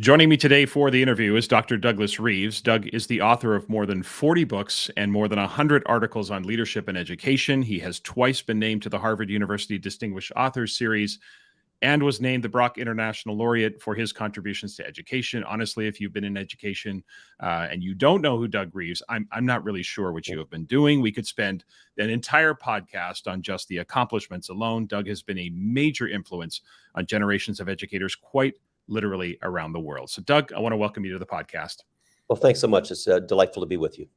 Joining me today for the interview is Dr. Douglas Reeves. Doug is the author of more than 40 books and more than 100 articles on leadership and education. He has twice been named to the Harvard University Distinguished Authors Series and was named the Brock International Laureate for his contributions to education. Honestly, if you've been in education and you don't know who Doug Reeves, I'm not really sure what you have been doing. We could spend an entire podcast on just the accomplishments alone. Doug has been a major influence on generations of educators, quite literally around the world. So, Doug, I want to welcome you to the podcast. Well, thanks so much. It's delightful to be with you.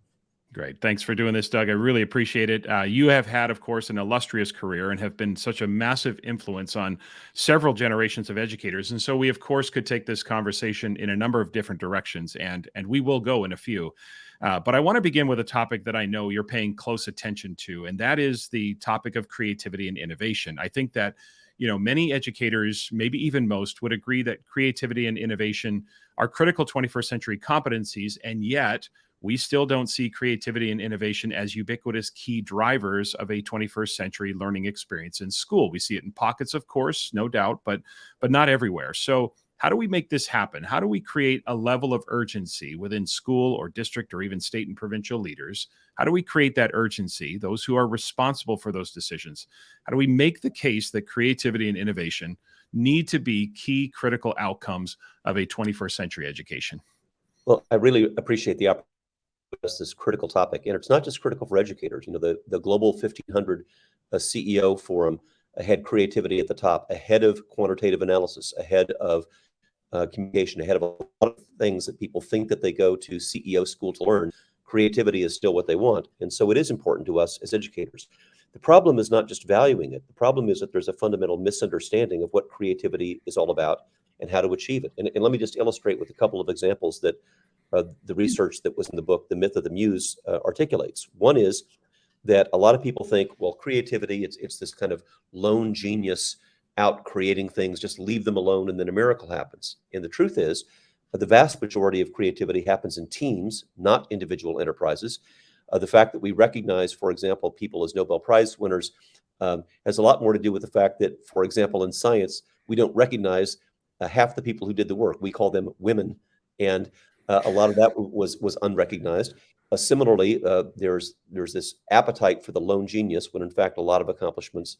Great. Thanks for doing this, Doug. I really appreciate it. You have had, of course, an illustrious career and have been such a massive influence on several generations of educators. And so we, of course, could take this conversation in a number of different directions, and we will go in a few. But I want to begin with a topic that I know you're paying close attention to, and that is the topic of creativity and innovation. I think that many educators, maybe even most, would agree that creativity and innovation are critical 21st century competencies, and yet we still don't see creativity and innovation as ubiquitous key drivers of a 21st century learning experience in school. We see it in pockets, of course, no doubt, but not everywhere. So how do we make this happen? How do we create a level of urgency within school or district or even state and provincial leaders? How do we create that urgency, those who are responsible for those decisions? How do we make the case that creativity and innovation need to be key critical outcomes of a 21st century education? Well, I really appreciate the opportunity to address this critical topic. And it's not just critical for educators. The Global 1500 CEO Forum had creativity at the top, ahead of quantitative analysis, ahead of communication, ahead of a lot of things that people think that they go to CEO school to learn. Creativity is still what they want. And so it is important to us as educators. The problem is not just valuing it. The problem is that there's a fundamental misunderstanding of what creativity is all about and how to achieve it. And let me just illustrate with a couple of examples that the research that was in the book, The Myth of the Muse, articulates. One is that a lot of people think, well, creativity, it's this kind of lone genius out creating things, just leave them alone and then a miracle happens. And the truth is, the vast majority of creativity happens in teams, not individual enterprises. The fact that we recognize, for example, people as Nobel Prize winners has a lot more to do with the fact that, for example, in science, we don't recognize half the people who did the work. We call them women, and a lot of that was unrecognized. Similarly, there's this appetite for the lone genius, when in fact a lot of accomplishments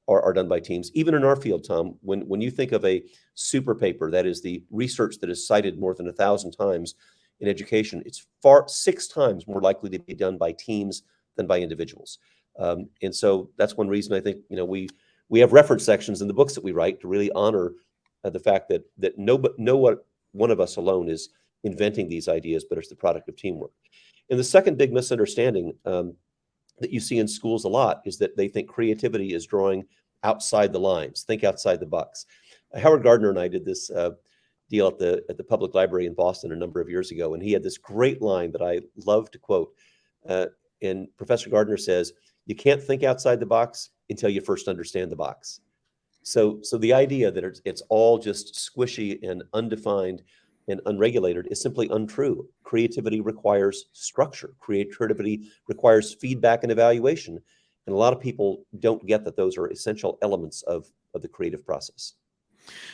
are done by teams. Even in our field, Tom, when you think of a super paper, that is the research that is cited more than 1,000 times in education, it's 6 times more likely to be done by teams than by individuals. And so that's one reason I think we have reference sections in the books that we write to really honor the fact that no one of us alone is inventing these ideas, but it's the product of teamwork. And the second big misunderstanding that you see in schools a lot is that they think creativity is drawing outside the lines, think outside the box. Howard Gardner and I did this deal at the public library in Boston a number of years ago, and he had this great line that I love to quote. And Professor Gardner says, "You can't think outside the box until you first understand the box." So the idea that it's all just squishy and undefined and unregulated is simply untrue. Creativity requires structure. Creativity requires feedback and evaluation. And a lot of people don't get that those are essential elements of the creative process.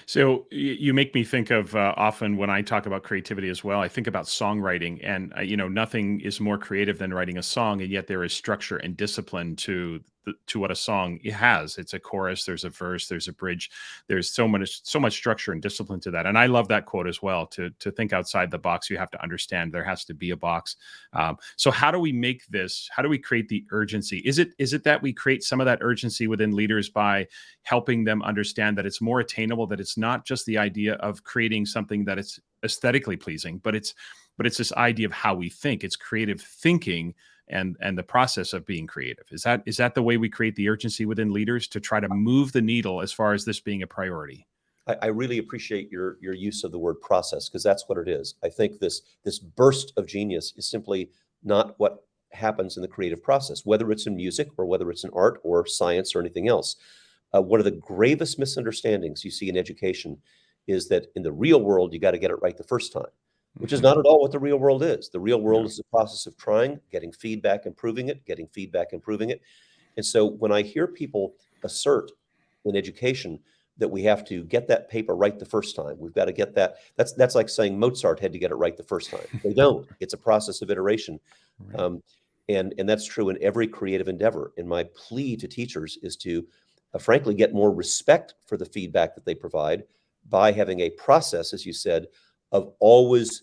So you make me think of often when I talk about creativity as well, I think about songwriting, and nothing is more creative than writing a song, and yet there is structure and discipline to what a song has. It's a chorus, there's a verse, there's a bridge, there's so much structure and discipline to that. And I love that quote as well. To think outside the box, you have to understand there has to be a box. So how do we make this? How do we create the urgency? Is it that we create some of that urgency within leaders by helping them understand that it's more attainable, that it's not just the idea of creating something that is aesthetically pleasing, but it's this idea of how we think. It's creative thinking and the process of being creative. Is that the way we create the urgency within leaders to try to move the needle as far as this being a priority? I really appreciate your use of the word process, because that's what it is. I think this burst of genius is simply not what happens in the creative process, whether it's in music or whether it's in art or science or anything else. One of the gravest misunderstandings you see in education is that in the real world, you got to get it right the first time, which is not at all what the real world is. The real world is the process of trying, getting feedback, improving it, getting feedback, improving it. And so when I hear people assert in education that we have to get that paper right the first time. We've got to get that. That's like saying Mozart had to get it right the first time. They don't. It's a process of iteration. Right. And that's true in every creative endeavor. And my plea to teachers is to, frankly, get more respect for the feedback that they provide by having a process, as you said, of always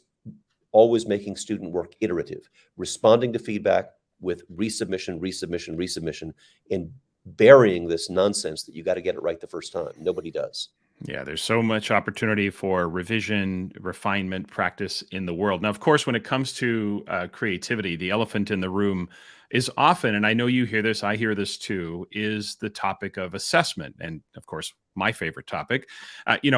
making student work iterative, responding to feedback with resubmission, and burying this nonsense that you got to get it right the first time. Nobody does. Yeah, there's so much opportunity for revision, refinement, practice in the world. Now, of course, when it comes to creativity, the elephant in the room is often, and I know you hear this, I hear this too, is the topic of assessment. And of course, my favorite topic.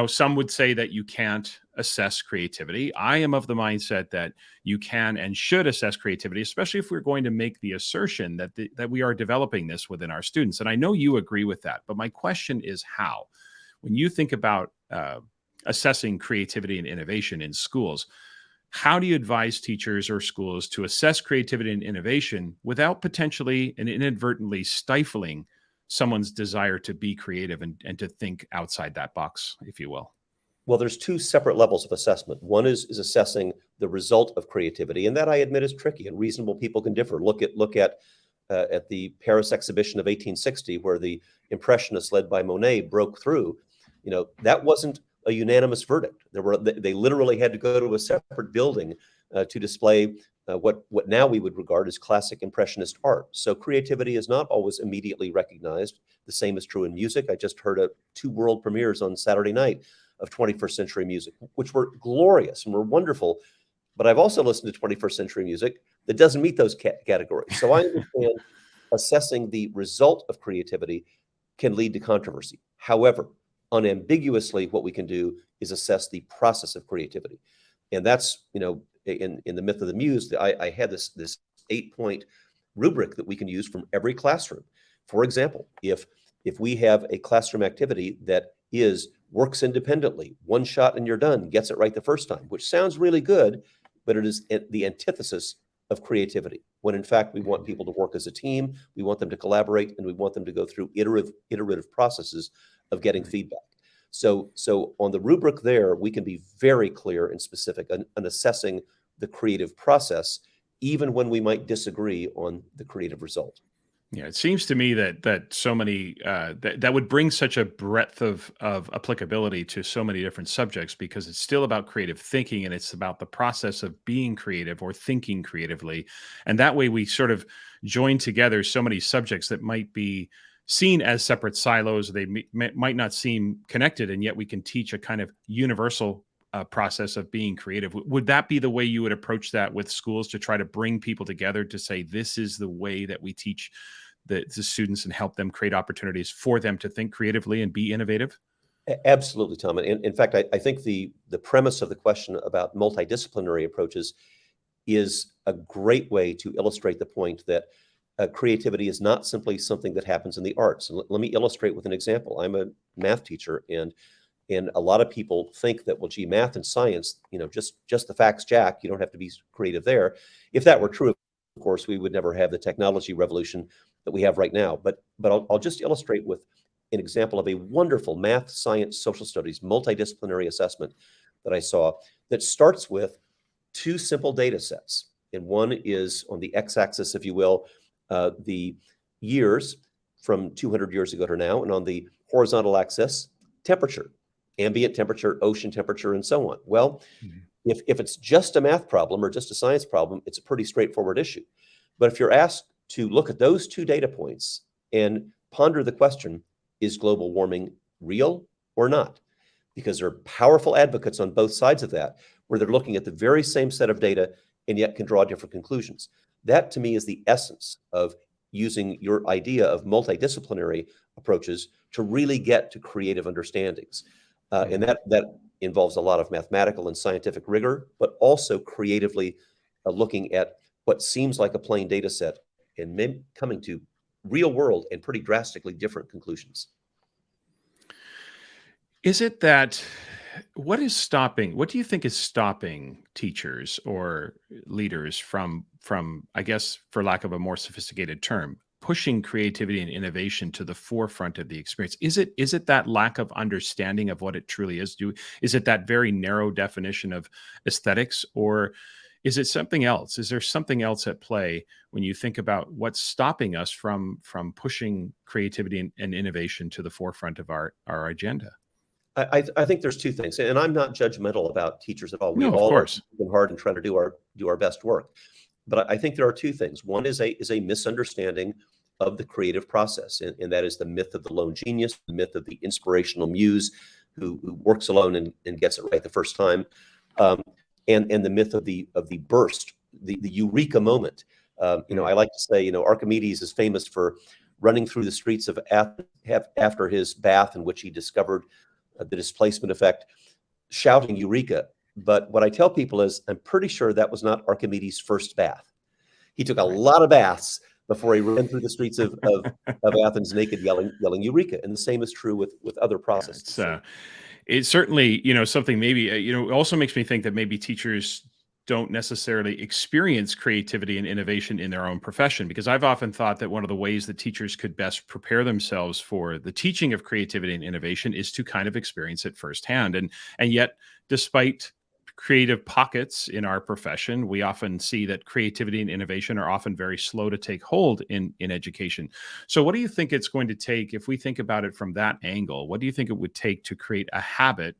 Some would say that you can't assess creativity. I am of the mindset that you can and should assess creativity, especially if we're going to make the assertion that we are developing this within our students. And I know you agree with that, but my question is how? When you think about assessing creativity and innovation in schools, how do you advise teachers or schools to assess creativity and innovation without potentially and inadvertently stifling someone's desire to be creative and to think outside that box, if you will? Well, there's two separate levels of assessment. One is assessing the result of creativity, and that I admit is tricky, and reasonable people can differ. Look at the Paris exhibition of 1860, where the Impressionists led by Monet broke through. That wasn't a unanimous verdict. They literally had to go to a separate building to display what now we would regard as classic Impressionist art. So creativity is not always immediately recognized. The same is true in music. I just heard 2 world premieres on Saturday night of 21st century music, which were glorious and were wonderful. But I've also listened to 21st century music that doesn't meet those categories. So I understand assessing the result of creativity can lead to controversy. However, unambiguously, what we can do is assess the process of creativity. And that's, in the myth of the muse, I had this 8-point rubric that we can use from every classroom. For example, if we have a classroom activity that works independently, one shot and you're done, gets it right the first time, which sounds really good, but it is the antithesis of creativity, when in fact we want people to work as a team, we want them to collaborate, and we want them to go through iterative processes of getting feedback. So on the rubric there, we can be very clear and specific on assessing the creative process, even when we might disagree on the creative result. Yeah, it seems to me that so many that would bring such a breadth of applicability to so many different subjects, because it's still about creative thinking and it's about the process of being creative or thinking creatively, and that way we sort of join together so many subjects that might be seen as separate silos. They might not seem connected, and yet we can teach a kind of universal process of being creative. Would that be the way you would approach that with schools, to try to bring people together to say this is the way that we teach the students and help them create opportunities for them to think creatively and be innovative? Absolutely, Tom. And in fact, I think the premise of the question about multidisciplinary approaches is a great way to illustrate the point that creativity is not simply something that happens in the arts. And let me illustrate with an example. I'm a math teacher, and a lot of people think that, well, gee, math and science, just the facts, Jack, you don't have to be creative there. If that were true, of course, we would never have the technology revolution that we have right now. But I'll just illustrate with an example of a wonderful math, science, social studies, multidisciplinary assessment that I saw that starts with 2 simple data sets. And one is on the x-axis, if you will, the years from 200 years ago to now, and on the horizontal axis, temperature, ambient temperature, ocean temperature, and so on. Well, if it's just a math problem or just a science problem, it's a pretty straightforward issue. But if you're asked to look at those 2 data points and ponder the question, is global warming real or not? Because there are powerful advocates on both sides of that, where they're looking at the very same set of data and yet can draw different conclusions. That, to me, is the essence of using your idea of multidisciplinary approaches to really get to creative understandings. And that involves a lot of mathematical and scientific rigor, but also creatively looking at what seems like a plain data set and coming to real world and pretty drastically different conclusions. Is it that what do you think is stopping teachers or leaders from, I guess, for lack of a more sophisticated term, pushing creativity and innovation to the forefront of the experience? Is it that lack of understanding of what it truly is? Is it that very narrow definition of aesthetics, or is it something else? Is there something else at play when you think about what's stopping us from pushing creativity and innovation to the forefront of our agenda? I think there's two things, and I'm not judgmental about teachers at all. We No, of all are course. working hard and trying to do our best work. But I think there are two things. One is a misunderstanding of the creative process, and that is the myth of the lone genius, the myth of the inspirational muse who works alone and gets it right the first time, um, and the myth of the burst, the eureka moment. I like to say, Archimedes is famous for running through the streets of Athens after his bath, in which he discovered the displacement effect, shouting Eureka. But what I tell people is, I'm pretty sure that was not Archimedes' first bath. He took a Right. lot of baths before he ran through the streets of Athens naked, yelling Eureka. And the same is true with other Yeah, processes. it's certainly, something maybe, it also makes me think that maybe teachers don't necessarily experience creativity and innovation in their own profession, because I've often thought that one of the ways that teachers could best prepare themselves for the teaching of creativity and innovation is to kind of experience it firsthand. And yet, despite creative pockets in our profession, we often see that creativity and innovation are often very slow to take hold in education. So what do you think it's going to take, if we think about it from that angle? What do you think it would take to create a habit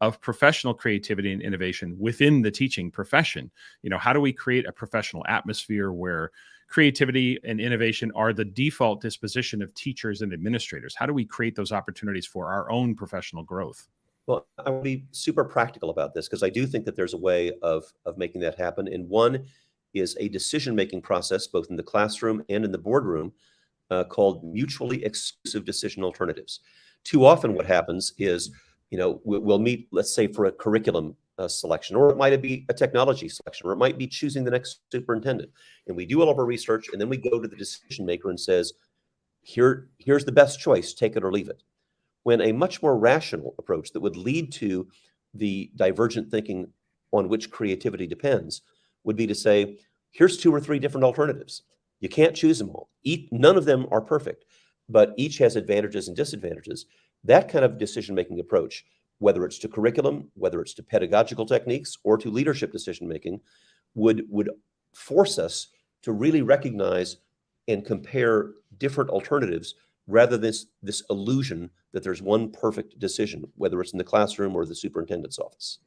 of professional creativity and innovation within the teaching profession? How do we create a professional atmosphere where creativity and innovation are the default disposition of teachers and administrators? How do we create those opportunities for our own professional growth? Well, I will be super practical about this because I do think that there's a way of making that happen. And one is a decision-making process, both in the classroom and in the boardroom, called mutually exclusive decision alternatives. Too often, what happens is, we'll meet, let's say, for a curriculum selection, or it might be a technology selection, or it might be choosing the next superintendent. And we do all of our research, and then we go to the decision maker and says, here's the best choice, take it or leave it. When a much more rational approach that would lead to the divergent thinking on which creativity depends would be to say, here's two or three different alternatives. You can't choose them all. None of them are perfect, but each has advantages and disadvantages. That kind of decision-making approach, whether it's to curriculum, whether it's to pedagogical techniques, or to leadership decision-making, would force us to really recognize and compare different alternatives rather than this illusion that there's one perfect decision, whether it's in the classroom or the superintendent's office.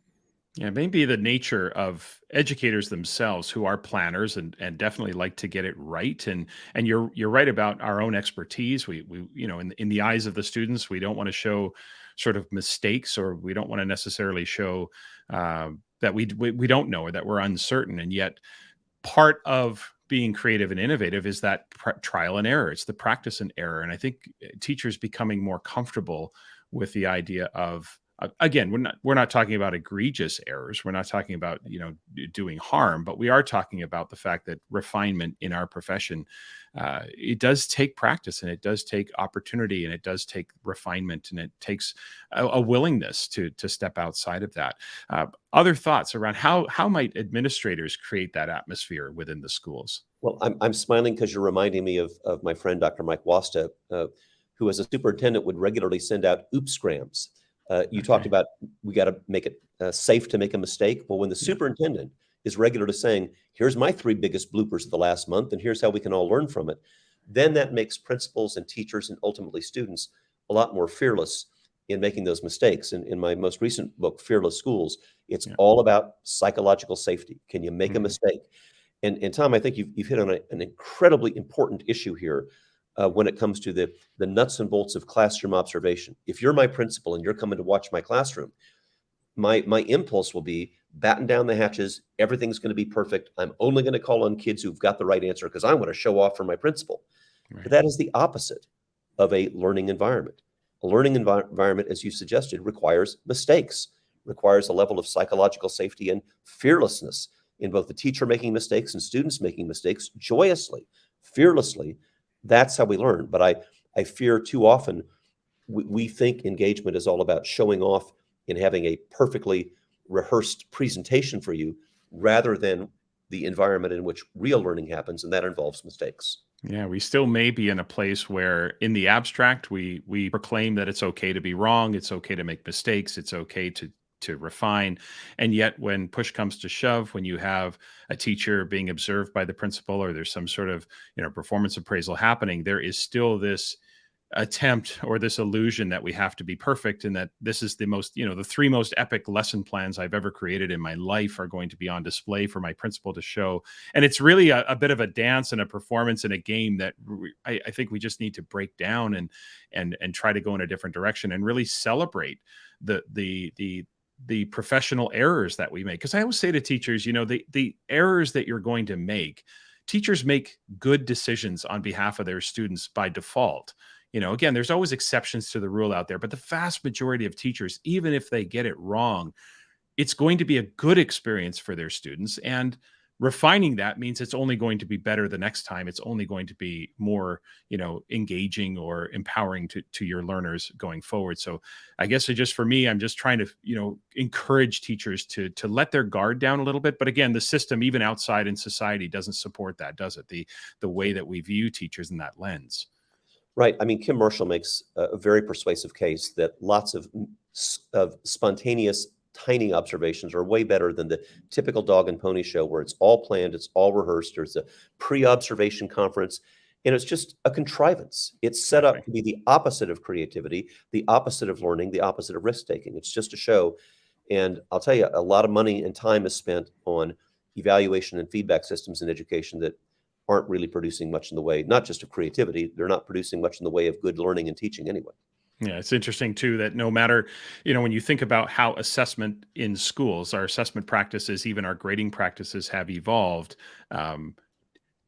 Yeah, maybe the nature of educators themselves, who are planners and definitely like to get it right. And you're right about our own expertise. We in the eyes of the students, we don't want to show sort of mistakes, or we don't want to necessarily show that we don't know, or that we're uncertain. And yet, part of being creative and innovative is that trial and error. It's the practice and error. And I think teachers becoming more comfortable with the idea of, again, we're not talking about egregious errors. We're not talking about doing harm, but we are talking about the fact that refinement in our profession, it does take practice, and it does take opportunity, and it does take refinement, and it takes a willingness to step outside of that. Other thoughts around how might administrators create that atmosphere within the schools? Well, I'm smiling because you're reminding me of my friend, Dr. Mike Wasta, who as a superintendent would regularly send out oopsgrams. You talked Okay. about we got to make it safe to make a mistake. Well, when the Yeah. superintendent is regular to saying, here's my three biggest bloopers of the last month, and here's how we can all learn from it, then that makes principals and teachers and ultimately students a lot more fearless in making those mistakes. And in my most recent book, Fearless Schools, it's Yeah. all about psychological safety. Can you make a Mhm. mistake? And Tom, I think you've hit on an incredibly important issue here when it comes to the nuts and bolts of classroom observation. If you're my principal and you're coming to watch my classroom, my impulse will be batten down the hatches. Everything's going to be perfect. I'm only going to call on kids who've got the right answer because I want to show off for my principal. But Right. that is the opposite of a learning environment. A learning environment, as you suggested, requires mistakes, requires a level of psychological safety and fearlessness in both the teacher making mistakes and students making mistakes joyously, fearlessly. That's how we learn. But I fear too often we think engagement is all about showing off and having a perfectly rehearsed presentation for you rather than the environment in which real learning happens, and that involves mistakes. Yeah, we still may be in a place where in the abstract we proclaim that it's okay to be wrong, it's okay to make mistakes, it's okay to refine. And yet when push comes to shove, when you have a teacher being observed by the principal or there's some sort of, performance appraisal happening, there is still this attempt or this illusion that we have to be perfect and that this is the most, the three most epic lesson plans I've ever created in my life are going to be on display for my principal to show. And it's really a bit of a dance and a performance and a game that I think we just need to break down and try to go in a different direction and really celebrate the professional errors that we make. Because I always say to teachers, the errors that you're going to make, teachers make good decisions on behalf of their students by default. Again, there's always exceptions to the rule out there, but the vast majority of teachers, even if they get it wrong, it's going to be a good experience for their students. And refining that means it's only going to be better the next time. It's only going to be more, engaging or empowering to your learners going forward. So I guess for me, I'm just trying to, encourage teachers to let their guard down a little bit. But again, the system, even outside in society, doesn't support that, does it? The way that we view teachers in that lens. Right. I mean, Kim Marshall makes a very persuasive case that lots of spontaneous, tiny observations are way better than the typical dog and pony show where it's all planned, it's all rehearsed, there's a pre-observation conference, and it's just a contrivance. It's set up to be the opposite of creativity, the opposite of learning, the opposite of risk-taking. It's just a show. And I'll tell you, a lot of money and time is spent on evaluation and feedback systems in education that aren't really producing much in the way, not just of creativity, they're not producing much in the way of good learning and teaching anyway. Yeah, it's interesting too that no matter, when you think about how assessment in schools, our assessment practices, even our grading practices have evolved, um,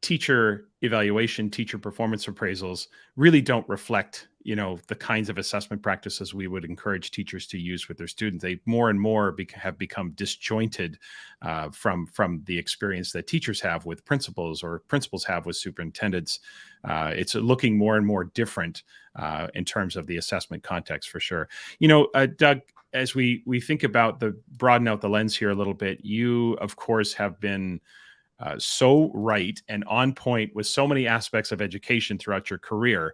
teacher evaluation, teacher performance appraisals really don't reflect, the kinds of assessment practices we would encourage teachers to use with their students. They more and more have become disjointed from the experience that teachers have with principals or principals have with superintendents. It's looking more and more different in terms of the assessment context for sure. Doug, as we think about broaden out the lens here a little bit, you of course have been so right and on point with so many aspects of education throughout your career.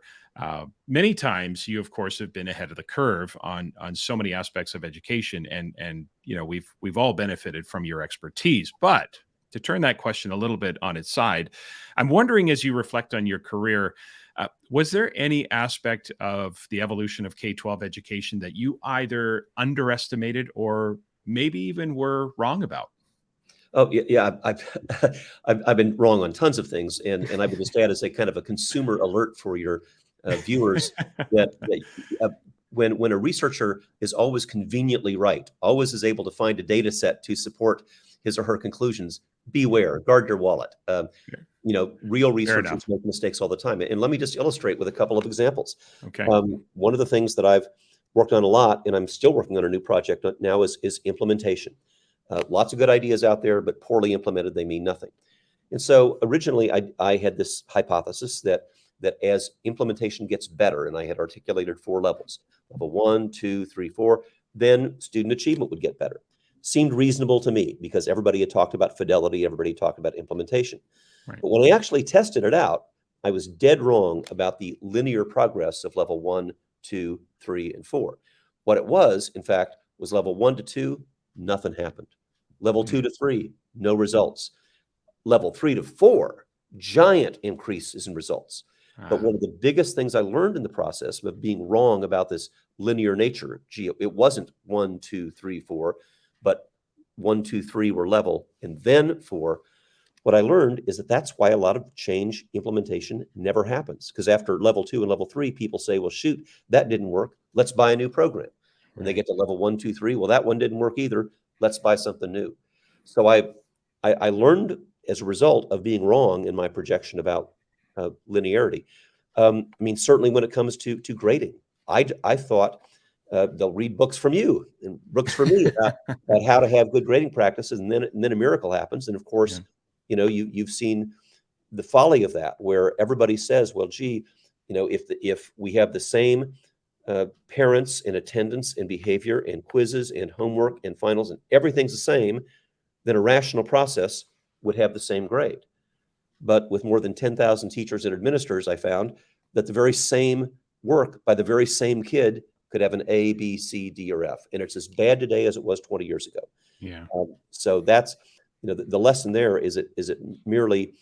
Many times, you of course have been ahead of the curve on so many aspects of education, and we've all benefited from your expertise. But to turn that question a little bit on its side, I'm wondering, as you reflect on your career, was there any aspect of the evolution of K-12 education that you either underestimated or maybe even were wrong about? Oh yeah, I've been wrong on tons of things, and I would just add as a kind of a consumer alert for your viewers that when a researcher is always conveniently right, always is able to find a data set to support his or her conclusions, beware, guard your wallet. Real researchers make mistakes all the time, and let me just illustrate with a couple of examples. Okay. One of the things that I've worked on a lot, and I'm still working on a new project now, is implementation. Lots of good ideas out there, but poorly implemented, they mean nothing. And so originally I had this hypothesis that as implementation gets better, and I had articulated 4 levels, level 1, 2, 3, 4, then student achievement would get better. Seemed reasonable to me because everybody had talked about fidelity, everybody talked about implementation. Right. But when I actually tested it out, I was dead wrong about the linear progress of level 1, 2, 3, and 4. What it was, in fact, was level 1 to 2, nothing happened. Level 2 to 3, no results. Level 3 to 4, giant increases in results. But one of the biggest things I learned in the process of being wrong about this linear nature, it wasn't 1, 2, 3, 4, but 1, 2, 3 were level, and then 4. What I learned is that that's why a lot of change implementation never happens. Because after level 2 and level 3, people say, well, shoot, that didn't work. Let's buy a new program. And they get to level 1, 2, 3. Well, that one didn't work either. Let's buy something new. So I learned as a result of being wrong in my projection about linearity. I mean, certainly when it comes to grading, I thought they'll read books from you and books from me about how to have good grading practices, and then a miracle happens. And of course, you've seen the folly of that, where everybody says, well, gee, if we have the same parents and attendance and behavior and quizzes and homework and finals and everything's the same, then a rational process would have the same grade. But with more than 10,000 teachers and administrators, I found that the very same work by the very same kid could have an A, B, C, D, or F. And it's as bad today as it was 20 years ago. Yeah. So that's, the lesson there is it merely,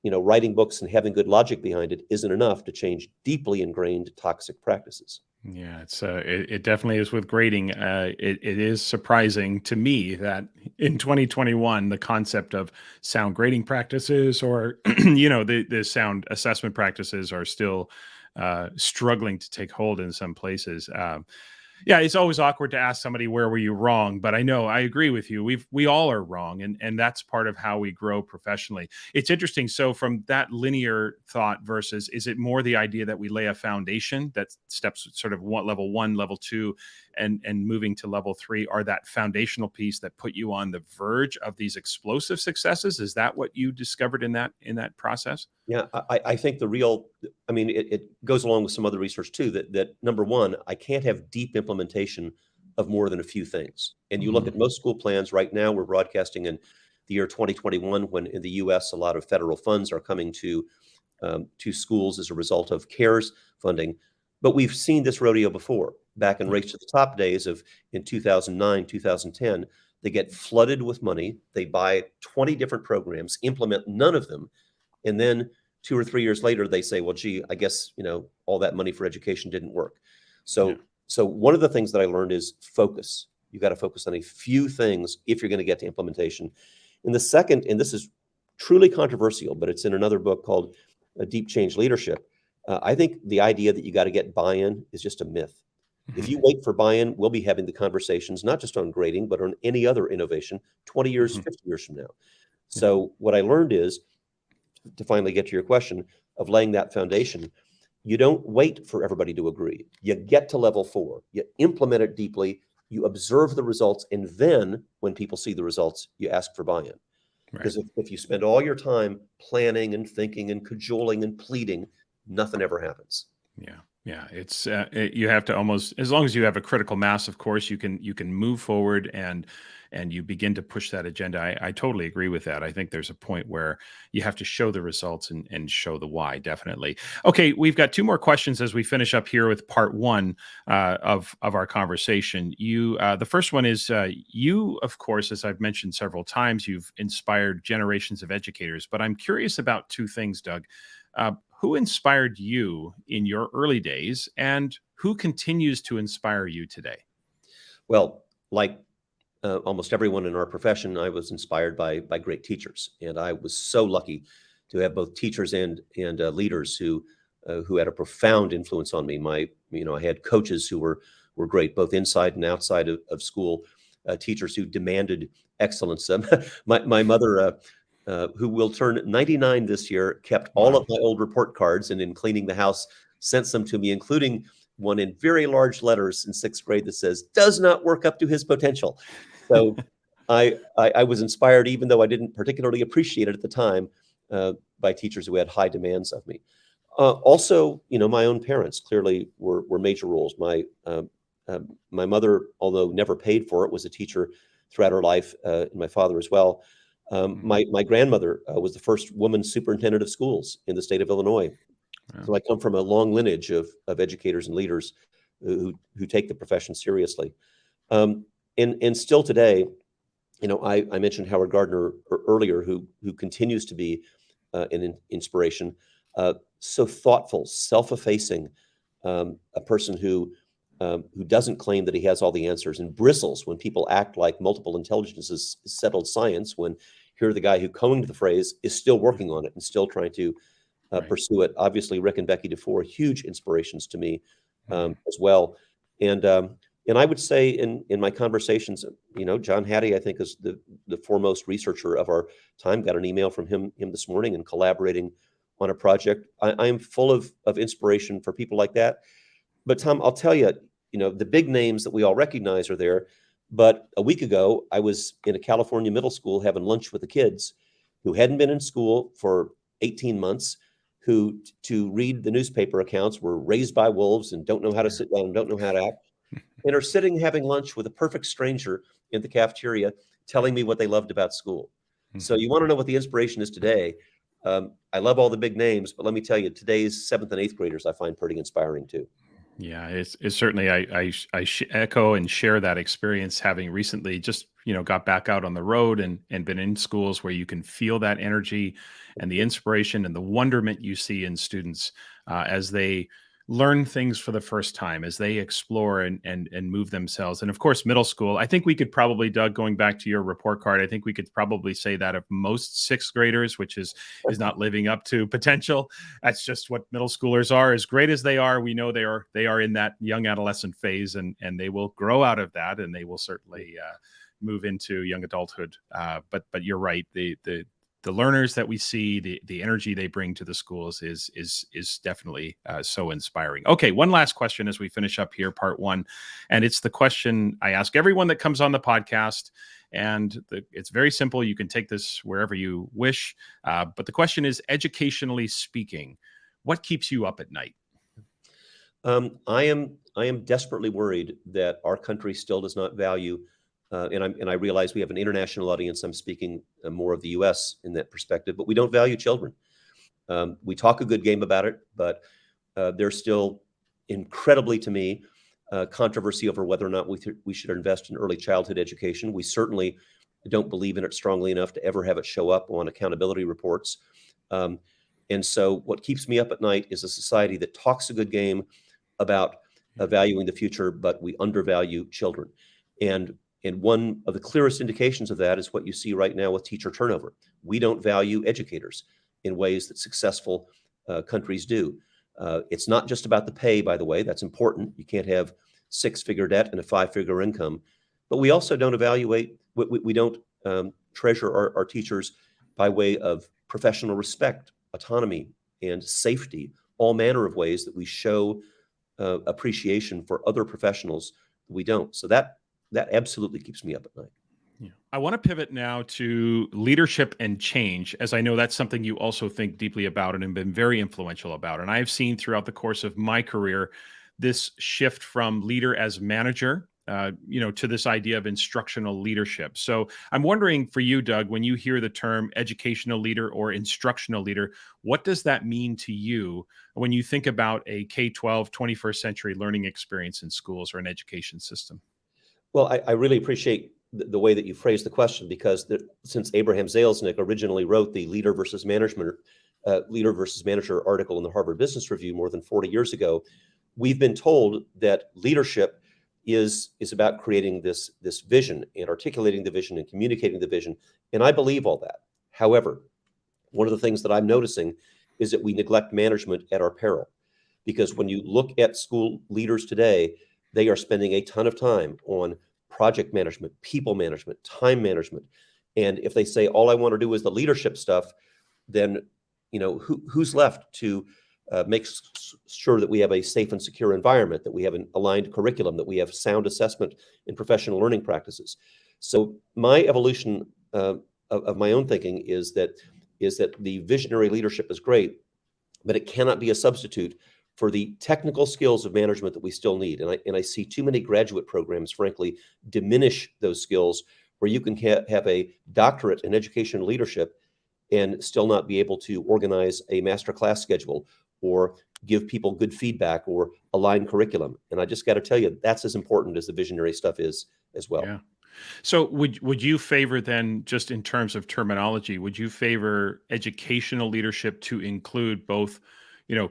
writing books and having good logic behind it isn't enough to change deeply ingrained toxic practices. Yeah, it definitely is with grading. It is surprising to me that in 2021 the concept of sound grading practices or the sound assessment practices are still struggling to take hold in some places. Yeah, it's always awkward to ask somebody where were you wrong, but I agree with you. We all are wrong, and that's part of how we grow professionally. It's interesting. So from that linear thought versus, is it more the idea that we lay a foundation that steps sort of level one, level two, and moving to level three are that foundational piece that put you on the verge of these explosive successes? Is that what you discovered in that process? Yeah, I think it goes along with some other research too, that number one, I can't have deep implementation of more than a few things. And you look at most school plans right now, we're broadcasting in the year 2021, when in the US, a lot of federal funds are coming to schools as a result of CARES funding. But we've seen this rodeo before. Back in Race to the Top days in 2009, 2010, they get flooded with money. They buy 20 different programs, implement none of them. And then 2 or 3 years later, they say, well, gee, I guess, all that money for education didn't work. Yeah. So one of the things that I learned is focus. You got to focus on a few things if you're going to get to implementation. And the second, and this is truly controversial, but it's in another book called Deep Change Leadership. I think the idea that you got to get buy-in is just a myth. If you wait for buy-in, we'll be having the conversations, not just on grading, but on any other innovation 20 years, 50 years from now. So what I learned is, to finally get to your question of laying that foundation, you don't wait for everybody to agree. You get to level 4, you implement it deeply, you observe the results, and then when people see the results, you ask for buy-in. Because if you spend all your time planning and thinking and cajoling and pleading, nothing ever happens. Yeah, it's you have to almost, as long as you have a critical mass, of course, you can move forward and you begin to push that agenda. I totally agree with that. I think there's a point where you have to show the results and show the why. Definitely. Okay, we've got 2 more questions as we finish up here with part 1 of our conversation. The first one is you, of course, as I've mentioned several times, you've inspired generations of educators. But I'm curious about 2 things, Doug. Who inspired you in your early days, and who continues to inspire you today? Well, like almost everyone in our profession, I was inspired by great teachers, and I was so lucky to have both teachers and leaders who had a profound influence on me. I had coaches who were great, both inside and outside of school. Teachers who demanded excellence. My mother, who will turn 99 this year, kept all of my old report cards, and in cleaning the house, sent them to me, including one in very large letters in 6th grade that says, "Does not work up to his potential." So I was inspired, even though I didn't particularly appreciate it at the time, by teachers who had high demands of me. Also, my own parents clearly were major roles. My mother, although never paid for it, was a teacher throughout her life, and my father as well. My grandmother was the first woman superintendent of schools in the state of Illinois. Wow. So I come from a long lineage of educators and leaders who take the profession seriously. And still today, I mentioned Howard Gardner earlier, who continues to be an inspiration. So thoughtful, self-effacing, a person who doesn't claim that he has all the answers and bristles when people act like multiple intelligence is settled science, when here the guy who coined the phrase is still working on it and still trying to pursue it. Obviously, Rick and Becky DeFore, huge inspirations to me as well. And I would say in my conversations, John Hattie, I think, is the foremost researcher of our time. Got an email from him this morning and collaborating on a project. I am full of inspiration for people like that. But Tom, I'll tell you, the big names that we all recognize are there. But a week ago, I was in a California middle school having lunch with the kids who hadn't been in school for 18 months, who, to read the newspaper accounts, were raised by wolves and don't know how to sit down and don't know how to act, and are sitting having lunch with a perfect stranger in the cafeteria telling me what they loved about school. So you want to know what the inspiration is today? I love all the big names, but let me tell you, today's 7th and 8th graders I find pretty inspiring too. Yeah, it's certainly echo and share that experience, having recently just got back out on the road and been in schools where you can feel that energy and the inspiration and the wonderment you see in students as they learn things for the first time, as they explore and move themselves. And of course, middle school, I think we could probably, Doug, going back to your report card, I think we could probably say that of most sixth graders, which is not living up to potential. That's just what middle schoolers are. As great as they are, we know they are in that young adolescent phase, and they will grow out of that, and they will certainly move into young adulthood. But you're right. The learners that we see, the energy they bring to the schools is definitely so inspiring. Okay, one last question as we finish up here, part one, and it's the question I ask everyone that comes on the podcast. And it's very simple. You can take this wherever you wish. But the question is, educationally speaking, what keeps you up at night? I am desperately worried that our country still does not value, and I realize we have an international audience. I'm speaking more of the U.S. in that perspective, but we don't value children. We talk a good game about it, but there's still incredibly, to me, controversy over whether or not we should invest in early childhood education. We certainly don't believe in it strongly enough to ever have it show up on accountability reports. And so what keeps me up at night is a society that talks a good game about valuing the future, but we undervalue children. And one of the clearest indications of that is what you see right now with teacher turnover. We don't value educators in ways that successful countries do. It's not just about the pay, by the way. That's important. You can't have six-figure debt and a five-figure income. But we also don't evaluate, we don't treasure our teachers by way of professional respect, autonomy, and safety, all manner of ways that we show appreciation for other professionals. We don't. So that absolutely keeps me up at night. Yeah. I want to pivot now to leadership and change, as I know that's something you also think deeply about and have been very influential about. And I've seen throughout the course of my career this shift from leader as manager, to this idea of instructional leadership. So I'm wondering for you, Doug, when you hear the term educational leader or instructional leader, what does that mean to you when you think about a K-12 21st century learning experience in schools or an education system? Well, I really appreciate the way that you phrased the question, because since Abraham Zalesnik originally wrote the leader versus manager article in the Harvard Business Review more than 40 years ago, we've been told that leadership is about creating this vision and articulating the vision and communicating the vision. And I believe all that. However, one of the things that I'm noticing is that we neglect management at our peril. Because when you look at school leaders today, they are spending a ton of time on project management, people management, time management. And if they say, all I want to do is the leadership stuff, then who's left to make sure that we have a safe and secure environment, that we have an aligned curriculum, that we have sound assessment in professional learning practices. So my evolution of my own thinking is that the visionary leadership is great, but it cannot be a substitute for the technical skills of management that we still need. And I see too many graduate programs, frankly, diminish those skills, where you can have a doctorate in education leadership and still not be able to organize a master class schedule or give people good feedback or align curriculum. And I just got to tell you, that's as important as the visionary stuff is as well. Yeah. So would you favor then, just in terms of terminology, would you favor educational leadership to include both,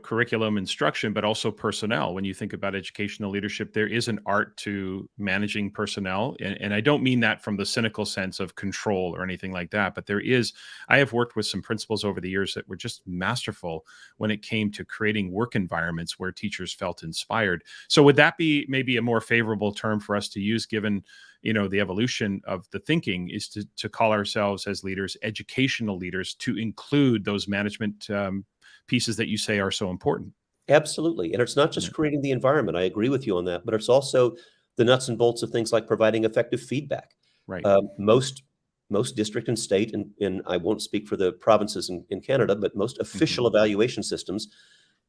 curriculum instruction, but also personnel? When you think about educational leadership, there is an art to managing personnel. And I don't mean that from the cynical sense of control or anything like that, but I have worked with some principals over the years that were just masterful when it came to creating work environments where teachers felt inspired. So would that be maybe a more favorable term for us to use, given the evolution of the thinking is to call ourselves as leaders, educational leaders, to include those management pieces that you say are so important? Absolutely. And it's not just creating the environment. I agree with you on that, but it's also the nuts and bolts of things like providing effective feedback. Right. Most district and state, and I won't speak for the provinces in Canada, but most official evaluation systems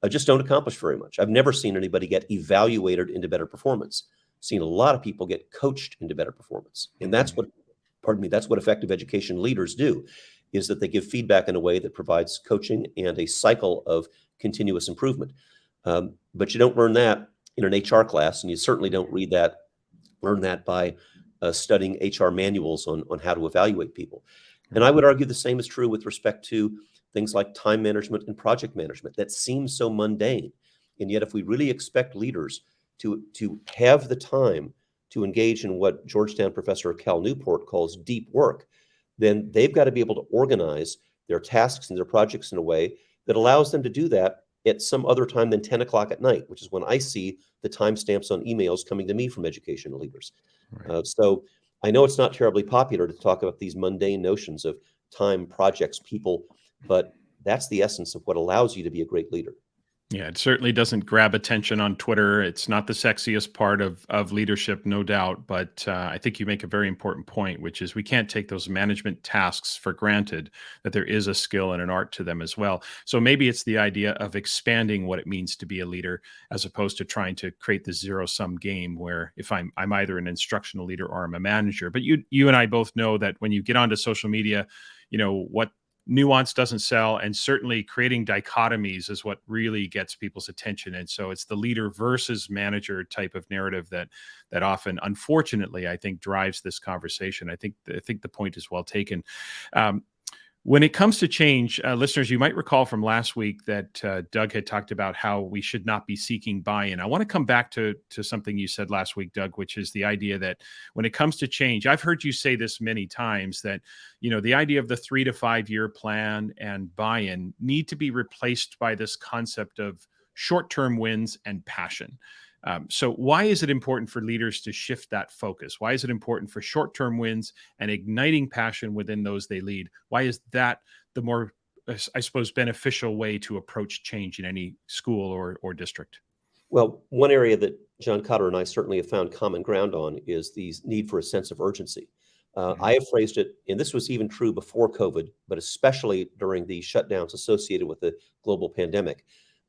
just don't accomplish very much. I've never seen anybody get evaluated into better performance. Seen a lot of people get coached into better performance. And that's what effective education leaders do. is that they give feedback in a way that provides coaching and a cycle of continuous improvement. But you don't learn that in an HR class, and you certainly don't learn that by studying HR manuals on how to evaluate people. And I would argue the same is true with respect to things like time management and project management. That seems so mundane. And yet, if we really expect leaders to have the time to engage in what Georgetown professor Cal Newport calls deep work, then they've got to be able to organize their tasks and their projects in a way that allows them to do that at some other time than 10 o'clock at night, which is when I see the timestamps on emails coming to me from educational leaders. Right. So I know it's not terribly popular to talk about these mundane notions of time, projects, people, but that's the essence of what allows you to be a great leader. Yeah, it certainly doesn't grab attention on Twitter. It's not the sexiest part of leadership, no doubt. But I think you make a very important point, which is we can't take those management tasks for granted, that there is a skill and an art to them as well. So maybe it's the idea of expanding what it means to be a leader, as opposed to trying to create the zero-sum game where if I'm either an instructional leader or I'm a manager. But you and I both know that when you get onto social media, what nuance doesn't sell, and certainly creating dichotomies is what really gets people's attention. And so it's the leader versus manager type of narrative that often, unfortunately, I think drives this conversation. I think the point is well taken. When it comes to change, listeners, you might recall from last week that Doug had talked about how we should not be seeking buy-in. I want to come back to something you said last week, Doug, which is the idea that when it comes to change, I've heard you say this many times, that the idea of the 3 to 5 year plan and buy-in need to be replaced by this concept of short-term wins and passion. So why is it important for leaders to shift that focus? Why is it important for short-term wins and igniting passion within those they lead? Why is that the more, I suppose, beneficial way to approach change in any school or district? Well, one area that John Cotter and I certainly have found common ground on is the need for a sense of urgency. I have phrased it, and this was even true before COVID, but especially during the shutdowns associated with the global pandemic.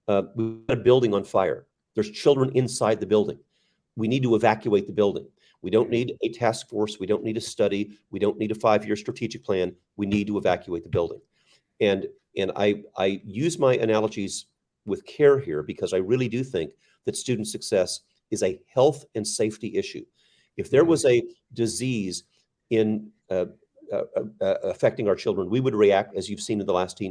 We've got a building on fire. There's children inside the building. We need to evacuate the building. We don't need a task force. We don't need a study. We don't need a 5-year strategic plan. We need to evacuate the building. And I use my analogies with care here because I really do think that student success is a health and safety issue. If there was a disease in affecting our children, we would react, as you've seen in the last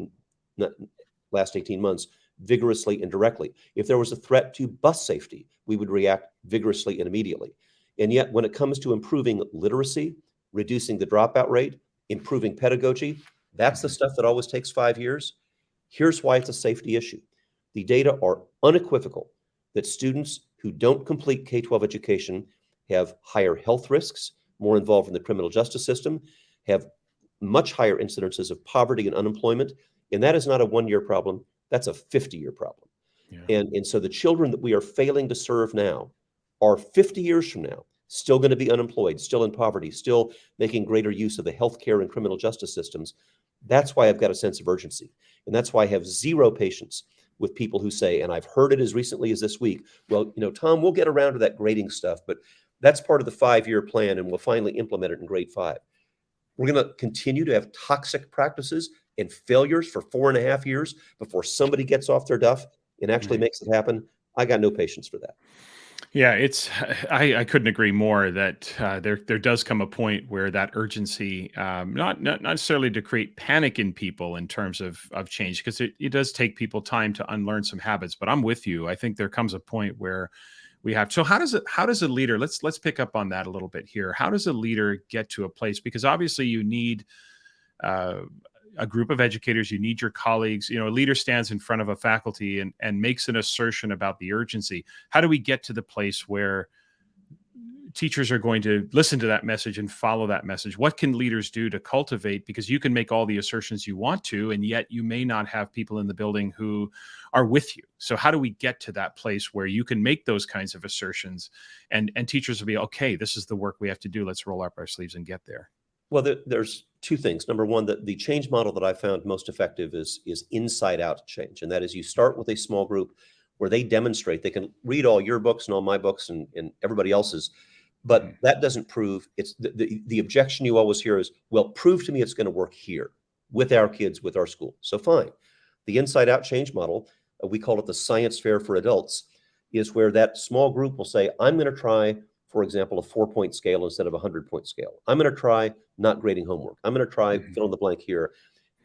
18 months, vigorously and directly. If there was a threat to bus safety, we would react vigorously and immediately. And yet, when it comes to improving literacy, reducing the dropout rate, improving pedagogy, that's the stuff that always takes 5 years. Here's why it's a safety issue. The data are unequivocal that students who don't complete K-12 education have higher health risks, more involved in the criminal justice system, have much higher incidences of poverty and unemployment. And that is not a 1-year problem. That's a 50-year problem. Yeah. And so the children that we are failing to serve now are 50 years from now still going to be unemployed, still in poverty, still making greater use of the healthcare and criminal justice systems. That's why I've got a sense of urgency. And that's why I have zero patience with people who say, and I've heard it as recently as this week, well, Tom, we'll get around to that grading stuff, but that's part of the 5-year plan and we'll finally implement it in grade 5. We're going to continue to have toxic practices and failures for 4.5 years before somebody gets off their duff and actually makes it happen. I got no patience for that. Yeah, I couldn't agree more that there does come a point where that urgency, not necessarily to create panic in people in terms of change, because it does take people time to unlearn some habits. But I'm with you. I think there comes a point where we have. So how does a leader? Let's pick up on that a little bit here. How does a leader get to a place? Because obviously you need a group of educators, you need your colleagues. A leader stands in front of a faculty and makes an assertion about the urgency. How do we get to the place where teachers are going to listen to that message and follow that message? What can leaders do to cultivate? Because you can make all the assertions you want to, and yet you may not have people in the building who are with you. So how do we get to that place where you can make those kinds of assertions and teachers will be, okay, this is the work we have to do. Let's roll up our sleeves and get there. Well, there's two things. Number one, the change model that I found most effective is inside out change. And that is you start with a small group where they demonstrate, they can read all your books and all my books and everybody else's, but that doesn't prove it's the objection you always hear is, well, prove to me it's going to work here. with our kids, with our school. So fine. The inside out change model, we call it the science fair for adults, is where that small group will say, I'm going to try, for example, a 4-point scale instead of a 100-point scale. I'm going to try not grading homework. I'm going to try fill in the blank here.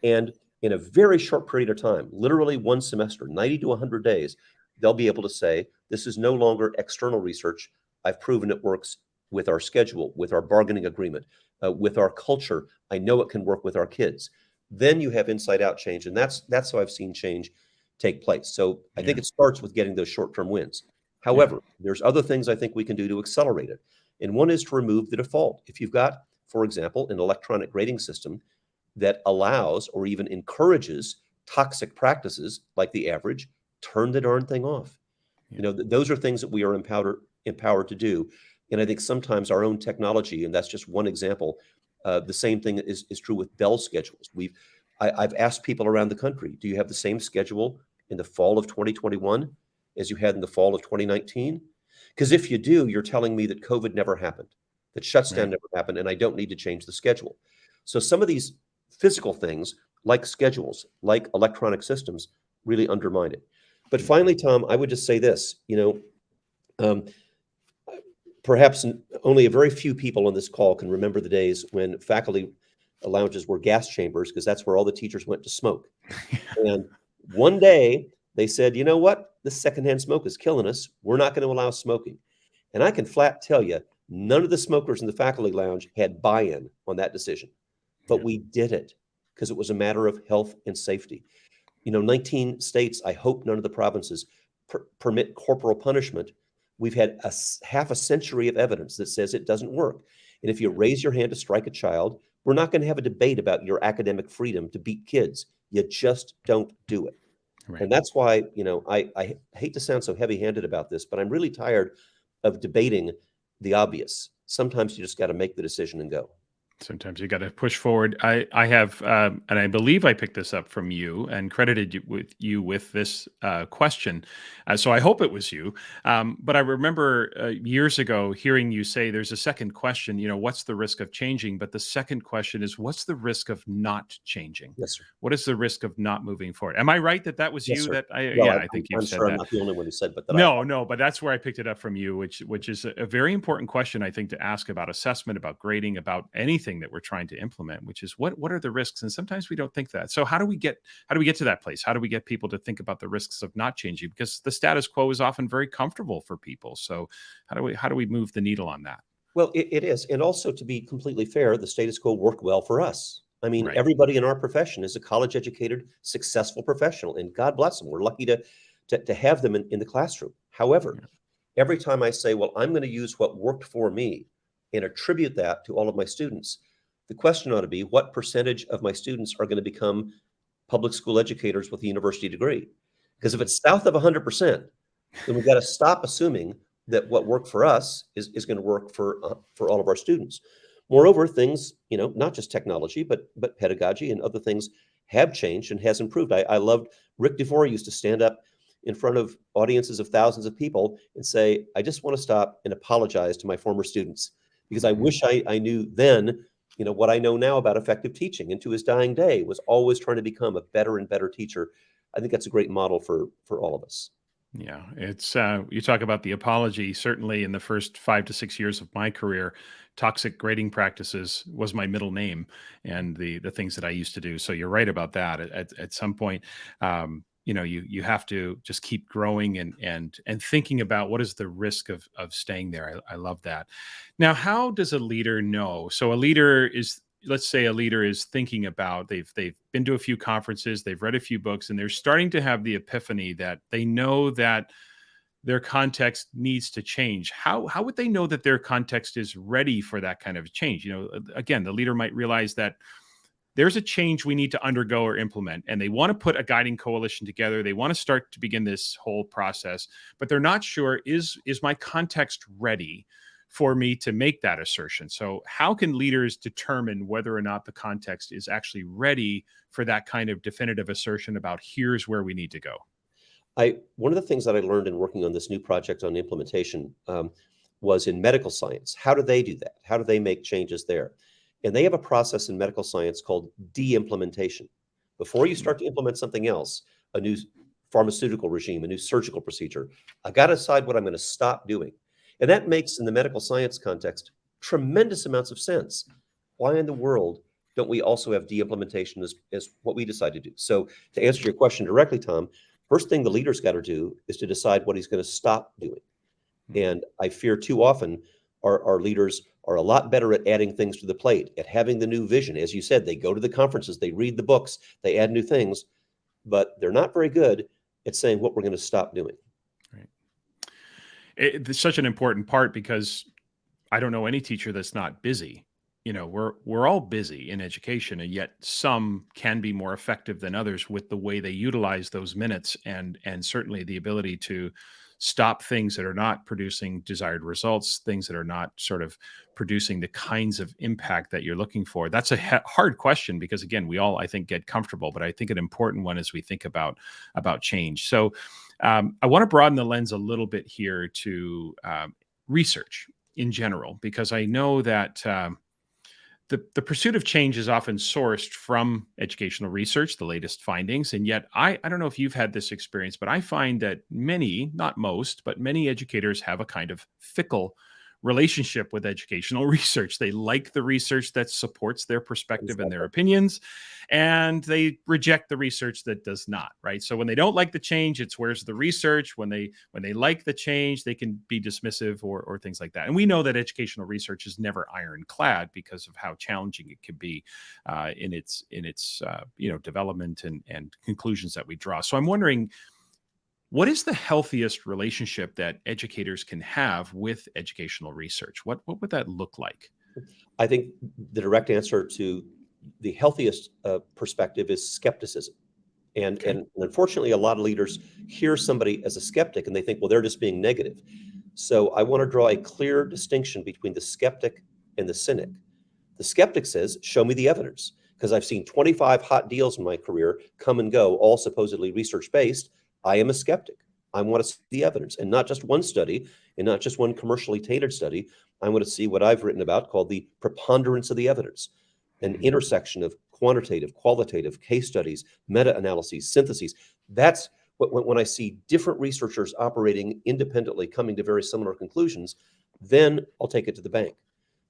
And in a very short period of time, literally one semester, 90 to 100 days, they'll be able to say, this is no longer external research. I've proven it works with our schedule, with our bargaining agreement, with our culture. I know it can work with our kids. Then you have inside out change. And that's how I've seen change take place. So I think it starts with getting those short-term wins. However, there's other things I think we can do to accelerate it. And one is to remove the default. If you've got, for example, an electronic grading system that allows or even encourages toxic practices like the average, turn the darn thing off. You know, those are things that we are empowered to do. And I think sometimes our own technology, and that's just one example, the same thing is true with Bell schedules. I've asked people around the country, do you have the same schedule in the fall of 2021 as you had in the fall of 2019? Because if you do, you're telling me that COVID never happened, that shutdown never happened, and I don't need to change the schedule. So some of these physical things, like schedules, like electronic systems, really undermine it. But finally, Tom, I would just say this, perhaps only a very few people on this call can remember the days when faculty lounges were gas chambers, because that's where all the teachers went to smoke. And one day they said, you know what? This secondhand smoke is killing us. We're not going to allow smoking. And I can flat tell you, none of the smokers in the faculty lounge had buy-in on that decision. But we did it because it was a matter of health and safety. 19 states, I hope none of the provinces permit corporal punishment. We've had half a century of evidence that says it doesn't work. And if you raise your hand to strike a child, we're not going to have a debate about your academic freedom to beat kids. You just don't do it. Right. And that's why, I hate to sound so heavy-handed about this, but I'm really tired of debating the obvious. Sometimes you just got to make the decision and go. Sometimes you got to push forward. I have, and I believe I picked this up from you and credited you with this question. So I hope it was you. But I remember years ago hearing you say there's a second question, what's the risk of changing? But the second question is, what's the risk of not changing? Yes, sir. What is the risk of not moving forward? Am I right that was yes, you? Sir. That I think you've I'm said sure that. I'm not the only one who said, but No, but that's where I picked it up from you, which is a very important question, I think, to ask about assessment, about grading, about anything that we're trying to implement, which is what are the risks? And sometimes we don't think that. So how do we get to that place? How do we get people to think about the risks of not changing? Because the status quo is often very comfortable for people. So how do we move the needle on that? Well, it is. And also, to be completely fair, the status quo worked well for us. I mean, Right. Everybody in our profession is a college-educated, successful professional, and God bless them. We're lucky to have them in the classroom. However, every time I say, well, I'm going to use what worked for me and attribute that to all of my students, the question ought to be, what percentage of my students are going to become public school educators with a university degree? Because if it's south of 100%, then we've got to stop assuming that what worked for us is going to work for all of our students. Moreover, things, not just technology, but pedagogy and other things have changed and has improved. I loved Rick DeVore used to stand up in front of audiences of thousands of people and say, I just want to stop and apologize to my former students, because I wish I knew then, what I know now about effective teaching. And to his dying day was always trying to become a better and better teacher. I think that's a great model for all of us. Yeah, it's you talk about the apology. Certainly, in the first 5 to 6 years of my career, toxic grading practices was my middle name, and the things that I used to do. So you're right about that. At some point, you have to just keep growing and thinking about what is the risk of staying there. I love that. Now, how does a leader know? So a leader is, let's say a leader is thinking about, they've been to a few conferences, they've read a few books, and they're starting to have the epiphany that they know that their context needs to change. How would they know that their context is ready for that kind of change? Again, the leader might realize that there's a change we need to undergo or implement, and they want to put a guiding coalition together. They want to start to begin this whole process, but they're not sure, is my context ready for me to make that assertion? So how can leaders determine whether or not the context is actually ready for that kind of definitive assertion about here's where we need to go? One of the things that I learned in working on this new project on implementation was in medical science. How do they do that? How do they make changes there? And they have a process in medical science called de-implementation. Before you start to implement something else, a new pharmaceutical regime, a new surgical procedure, I got to decide what I'm going to stop doing. And that makes, in the medical science context, tremendous amounts of sense. Why in the world don't we also have de-implementation as what we decide to do? So to answer your question directly, Tom, first thing the leader's got to do is to decide what he's going to stop doing. And I fear too often our leaders are a lot better at adding things to the plate, at having the new vision. As you said, they go to the conferences, they read the books, they add new things, but they're not very good at saying what we're going to stop doing. Right. It's such an important part because I don't know any teacher that's not busy. We're all busy in education, and yet some can be more effective than others with the way they utilize those minutes, and certainly the ability to stop things that are not producing desired results, things that are not sort of producing the kinds of impact that you're looking for. That's a hard question because, again, we all, I think, get comfortable, but I think an important one as we think about change. So I want to broaden the lens a little bit here to research in general, because I know that the pursuit of change is often sourced from educational research, the latest findings. And yet, I don't know if you've had this experience, but I find that many, not most, but many educators have a kind of fickle relationship with educational research. They like the research that supports their perspective and their opinions, and they reject the research that does not, right? So when they don't like the change, it's where's the research? When they like the change, they can be dismissive or things like that. And we know that educational research is never ironclad because of how challenging it can be in its development and conclusions that we draw. So I'm wondering, what is the healthiest relationship that educators can have with educational research? What would that look like? I think the direct answer to the healthiest perspective is skepticism. And unfortunately, a lot of leaders hear somebody as a skeptic and they think, well, they're just being negative. So I want to draw a clear distinction between the skeptic and the cynic. The skeptic says, show me the evidence, because I've seen 25 hot deals in my career come and go, all supposedly research-based. I am a skeptic. I want to see the evidence, and not just one study and not just one commercially tailored study. I want to see what I've written about called the preponderance of the evidence, an intersection of quantitative, qualitative, case studies, meta-analyses, syntheses. That's when I see different researchers operating independently, coming to very similar conclusions, then I'll take it to the bank.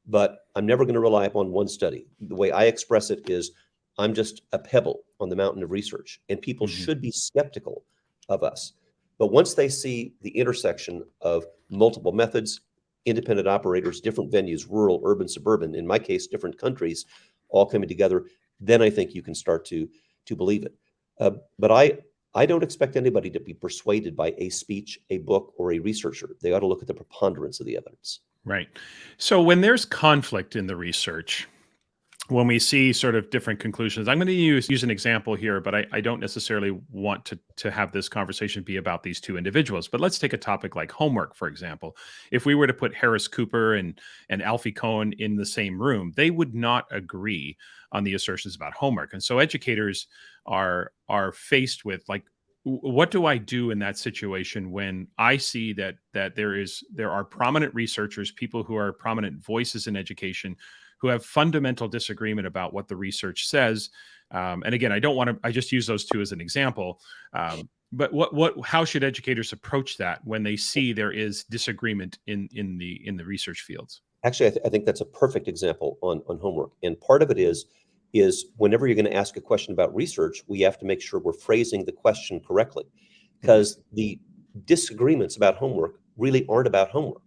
But I'm never going to rely upon one study. The way I express it is I'm just a pebble on the mountain of research, and people should be skeptical of us. But once they see the intersection of multiple methods, independent operators, different venues, rural, urban, suburban, in my case, different countries, all coming together, then I think you can start to believe it. But I don't expect anybody to be persuaded by a speech, a book, or a researcher. They ought to look at the preponderance of the evidence. Right. So when there's conflict in the research, when we see sort of different conclusions, I'm going to use an example here, but I don't necessarily want to have this conversation be about these two individuals. But let's take a topic like homework, for example. If we were to put Harris Cooper and Alfie Cohen in the same room, they would not agree on the assertions about homework. And so educators are faced with, like, what do I do in that situation when I see that there are prominent researchers, people who are prominent voices in education, who have fundamental disagreement about what the research says. And again, I just use those two as an example. But how should educators approach that when they see there is disagreement in the research fields? Actually, I think that's a perfect example on homework. And part of it is whenever you're going to ask a question about research, we have to make sure we're phrasing the question correctly, because the disagreements about homework really aren't about homework.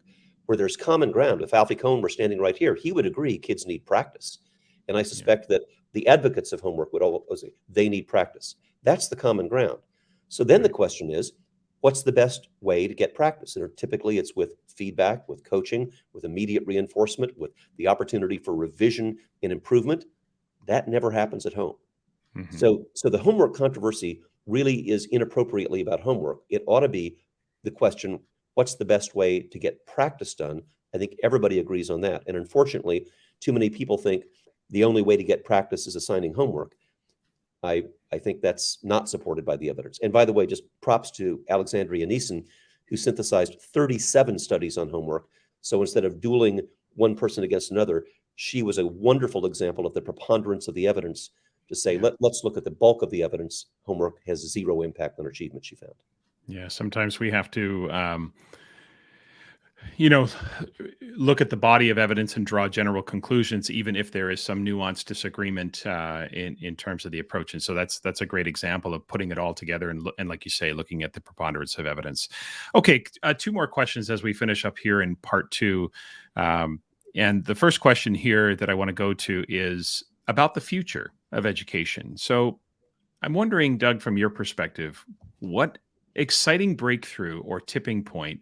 Where there's common ground, if Alfie Cohen were standing right here, he would agree kids need practice. And I suspect that the advocates of homework would all say they need practice. That's the common ground. So then the question is, what's the best way to get practice? And typically it's with feedback, with coaching, with immediate reinforcement, with the opportunity for revision and improvement. That never happens at home. So the homework controversy really is inappropriately about homework. It ought to be the question, what's the best way to get practice done? I think everybody agrees on that. And unfortunately, too many people think the only way to get practice is assigning homework. I think that's not supported by the evidence. And by the way, just props to Alexandria Neeson, who synthesized 37 studies on homework. So instead of dueling one person against another, she was a wonderful example of the preponderance of the evidence to say, Yeah. let's look at the bulk of the evidence. Homework has zero impact on achievement, she found. Yeah. Sometimes we have to, you know, look at the body of evidence and draw general conclusions, even if there is some nuanced disagreement in terms of the approach. And so that's a great example of putting it all together and like you say, looking at the preponderance of evidence. Okay, two more questions as we finish up here in part two. And the first question here that I want to go to is about the future of education. So I'm wondering, Doug, from your perspective, what exciting breakthrough or tipping point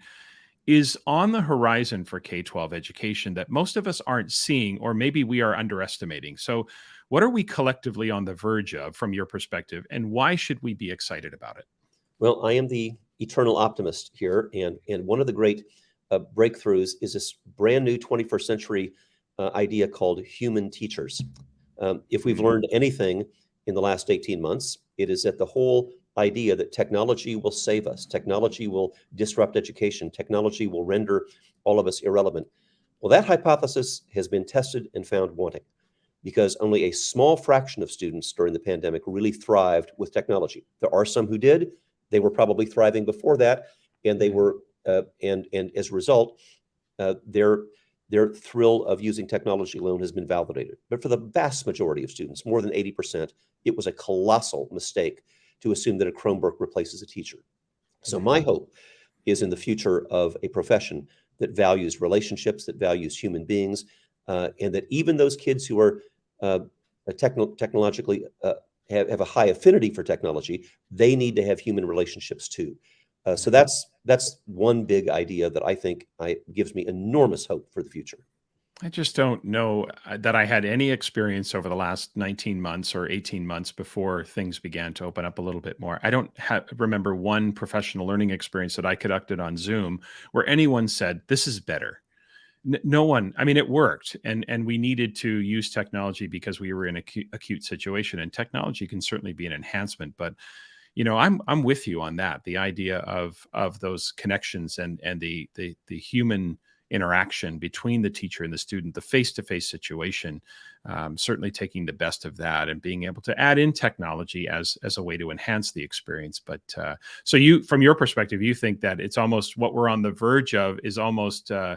is on the horizon for K-12 education that most of us aren't seeing, or maybe we are underestimating? So, what are we collectively on the verge of from your perspective, and why should we be excited about it? Well, I am the eternal optimist here, and one of the great breakthroughs is this brand new 21st century idea called human teachers. If we've Mm, learned anything in the last 18 months, it is that the whole idea that technology will save us, technology will disrupt education, technology will render all of us irrelevant. Well, that hypothesis has been tested and found wanting because only a small fraction of students during the pandemic really thrived with technology. There are some who did. They were probably thriving before that, and they were, and as a result, their thrill of using technology alone has been validated. But for the vast majority of students, more than 80%, it was a colossal mistake to assume that a Chromebook replaces a teacher. So mm, my hope is in the future of a profession that values relationships, that values human beings, and that even those kids who are technologically have a high affinity for technology, they need to have human relationships too. So mm. that's one big idea that I think gives me enormous hope for the future. I just don't know that I had any experience over the last 19 months or 18 months before things began to open up a little bit more. I don't remember one professional learning experience that I conducted on Zoom where anyone said, "This is better." No one. I mean, it worked, and we needed to use technology because we were in a acute situation, and technology can certainly be an enhancement. But I'm with you on that. The idea of those connections and the human interaction between the teacher and the student, the face-to-face situation, certainly taking the best of that and being able to add in technology as a way to enhance the experience. But so from your perspective, you think that it's almost what we're on the verge of is almost uh,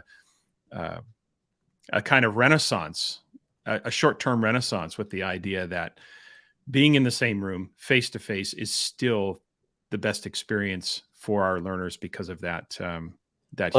a kind of renaissance, a short-term renaissance, with the idea that being in the same room face to face is still the best experience for our learners because of that Un-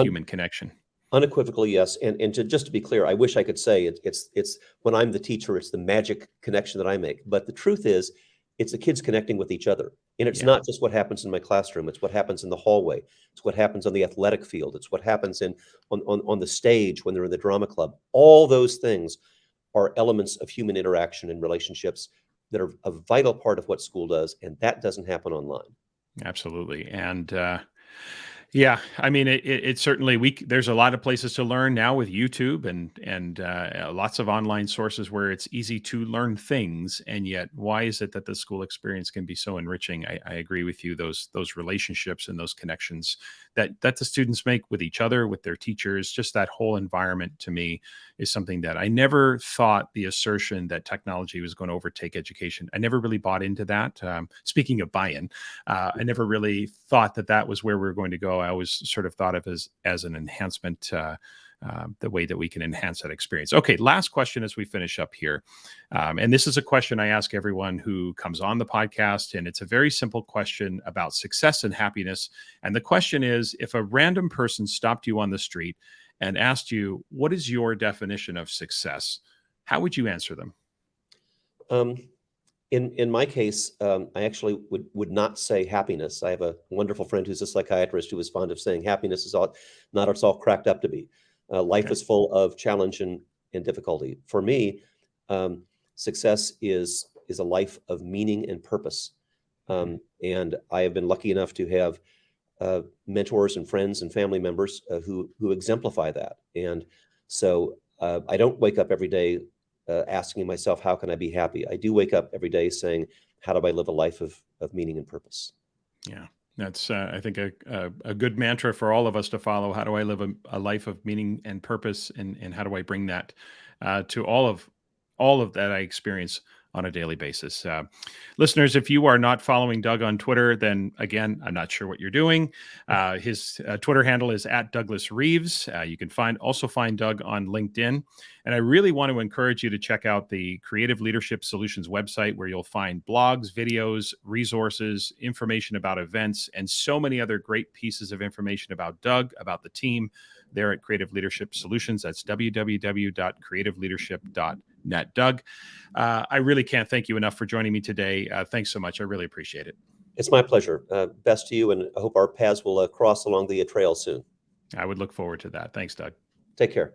human connection. Unequivocally, yes. And just to be clear, I wish I could say it's when I'm the teacher, it's the magic connection that I make. But the truth is, it's the kids connecting with each other. And it's Yeah. not just what happens in my classroom, it's what happens in the hallway. It's what happens on the athletic field. It's what happens on the stage when they're in the drama club. All those things are elements of human interaction and relationships that are a vital part of what school does, and that doesn't happen online. Absolutely. And yeah, I mean, it certainly there's a lot of places to learn now with YouTube and lots of online sources where it's easy to learn things. And yet, why is it that the school experience can be so enriching? I agree with you. Those relationships and those connections that the students make with each other, with their teachers, just that whole environment to me is something that I never thought the assertion that technology was going to overtake education. I never really bought into that. Speaking of buy-in, I never really thought that was where we were going to go. I always sort of thought of as an enhancement, the way that we can enhance that experience. Okay, last question as we finish up here. And this is a question I ask everyone who comes on the podcast, and it's a very simple question about success and happiness. And the question is, if a random person stopped you on the street and asked you, what is your definition of success? How would you answer them? Um, in my case, I actually would not say happiness. I have a wonderful friend who's a psychiatrist who is fond of saying happiness is all not it's all cracked up to be. Life Okay. is full of challenge and difficulty. For me, success is a life of meaning and purpose. Mhm. And I have been lucky enough to have mentors and friends and family members who exemplify that. And so I don't wake up every day asking myself, how can I be happy? I do wake up every day saying, how do I live a life of meaning and purpose? Yeah, that's I think a good mantra for all of us to follow. How do I live a life of meaning and purpose, and how do I bring that to all of that I experience on a daily basis. Listeners, if you are not following Doug on Twitter, then again, I'm not sure what you're doing. His Twitter handle is at Douglas Reeves. You can also find Doug on LinkedIn. And I really want to encourage you to check out the Creative Leadership Solutions website, where you'll find blogs, videos, resources, information about events, and so many other great pieces of information about Doug, about the team there at Creative Leadership Solutions. That's www.creativeleadership.net. Doug, I really can't thank you enough for joining me today. Thanks so much. I really appreciate it. It's my pleasure. Best to you, and I hope our paths will cross along the trail soon. I would look forward to that. Thanks, Doug. Take care.